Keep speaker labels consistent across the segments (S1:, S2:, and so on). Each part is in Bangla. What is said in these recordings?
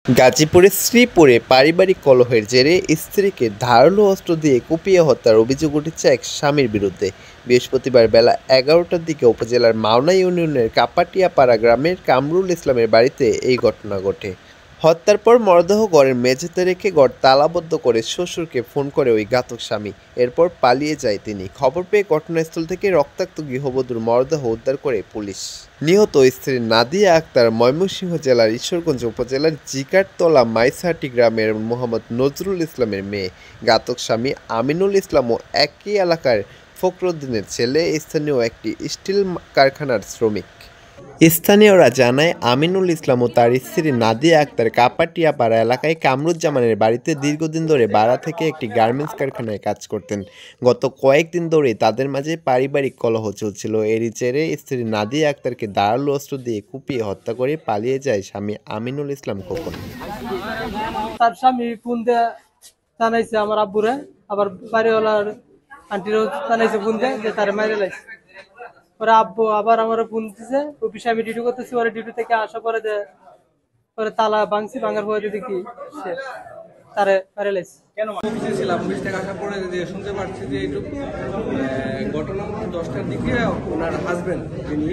S1: গাজীপুরের শ্রীপুরে পারিবারিক কলহের জেরে স্ত্রীকে ধারালো অস্ত্র দিয়ে কুপিয়ে হত্যার অভিযোগ উঠেছে এক স্বামীর বিরুদ্ধে। বৃহস্পতিবার বেলা ১১টার দিকে উপজেলার মাওনা ইউনিয়নের কাপাটিয়াপাড়া গ্রামের কামরুল ইসলামের বাড়িতে এই ঘটনা ঘটে। হত্যার পর মরদেহ ঘরের মেঝেতে রেখে ঘর তালাবদ্ধ করে শ্বশুরকে ফোন করে ওই ঘাতক স্বামী। এরপর পালিয়ে যায় তিনি। খবর পেয়ে ঘটনাস্থল থেকে রক্তাক্ত গৃহবধূর মরদেহ উদ্ধার করে পুলিশ। নিহত স্ত্রী নাদিয়া আক্তার ময়মনসিংহ জেলার ঈশ্বরগঞ্জ উপজেলার জিকারতলা মাইসহাটি গ্রামের মোহাম্মদ নজরুল ইসলামের মেয়ে। ঘাতক স্বামী আমিনুল ইসলামও একই এলাকার ফখরুদ্দিনের ছেলে, স্থানীয় একটি স্টিল কারখানার শ্রমিক। স্থানীয়রা জানায়, আমিনুল ইসলাম ও তার স্ত্রী নাদিয়া আক্তার কাপাটিয়াপাড়া এলাকায় কামরুজ্জামানের বাড়িতে দীর্ঘদিন ধরে ভাড়া থেকে একটি গার্মেন্টস কারখানায় কাজ করতেন। গত কয়েকদিন ধরেই তাদের মাঝে পারিবারিক কলহ চলছিল। এরই জেরে স্ত্রী নাদিয়া আক্তারকে ধারালো অস্ত্র দিয়ে কুপিয়ে হত্যা করে পালিয়ে যায় স্বামী আমিনুল ইসলাম খোকন।
S2: তার স্বামী ফোন দিয়ে জানাইছে আমার আব্বুরে, আবার বাড়িওয়ালার আন্টিরও জানাইছে ফোন দিয়ে যে তারে মাইরে লাইছে। ওরা আব্বু আবার আমার ফোন দিছে, অফিসে আমি ডিউটি করতেছি। ওরা ডিউটি থেকে আসা পরে তালা ভাঙছি, ভাঙার পরে দেখি সে তারে মাইরে লাইছে।
S3: কেন অফিসে ছিলাম, অফিস থেকে আসার পরে যে শুনতে পাচ্ছি যে এইটুকু ঘটনা 10টার দিকে ওনার হাজবেন্ড, যিনি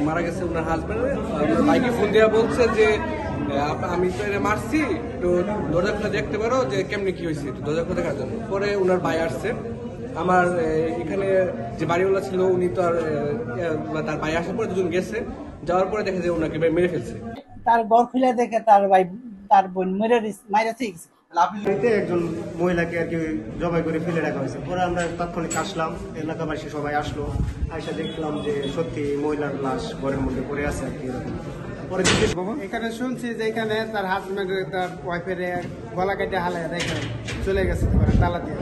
S3: মারা গেছে, ওনার হাজবেন্ড বাইকে ফোন দেওয়া বলছে যে আমি তো এটা মারছি, তো দরজা খুলে দেখতে পারো যে কেমনি কি হয়েছে, দরজা খুলে দেখার জন্য। পরে ওনার ভাই আসছে, আমার এখানে যে বাড়িওয়ালা ছিল উনি তো আর তার ভাই আসার পরে দুজন গেছে, যাওয়ার পরে দেখে যে ওনাকে মেরে ফেলছে।
S4: তার ঘর খুলে দেখে তার ভাই তার বোন মাইরাছে।
S5: একজন মহিলাকে আর কি জবাই করে ফেলে রাখা হয়েছে। পরে আমরা তাৎক্ষণিক আসলাম, এলাকাবাসী সবাই আসলো, আইসা দেখলাম যে সত্যি মহিলার লাশ ঘরের মধ্যে পড়ে আছে আর কি। পরে
S6: এখানে শুনছি যে এখানে তার হাজবেন্ড তার ওয়াইফের গলা কেটে হালায় রেখে চলে গেছে তালা দিয়ে।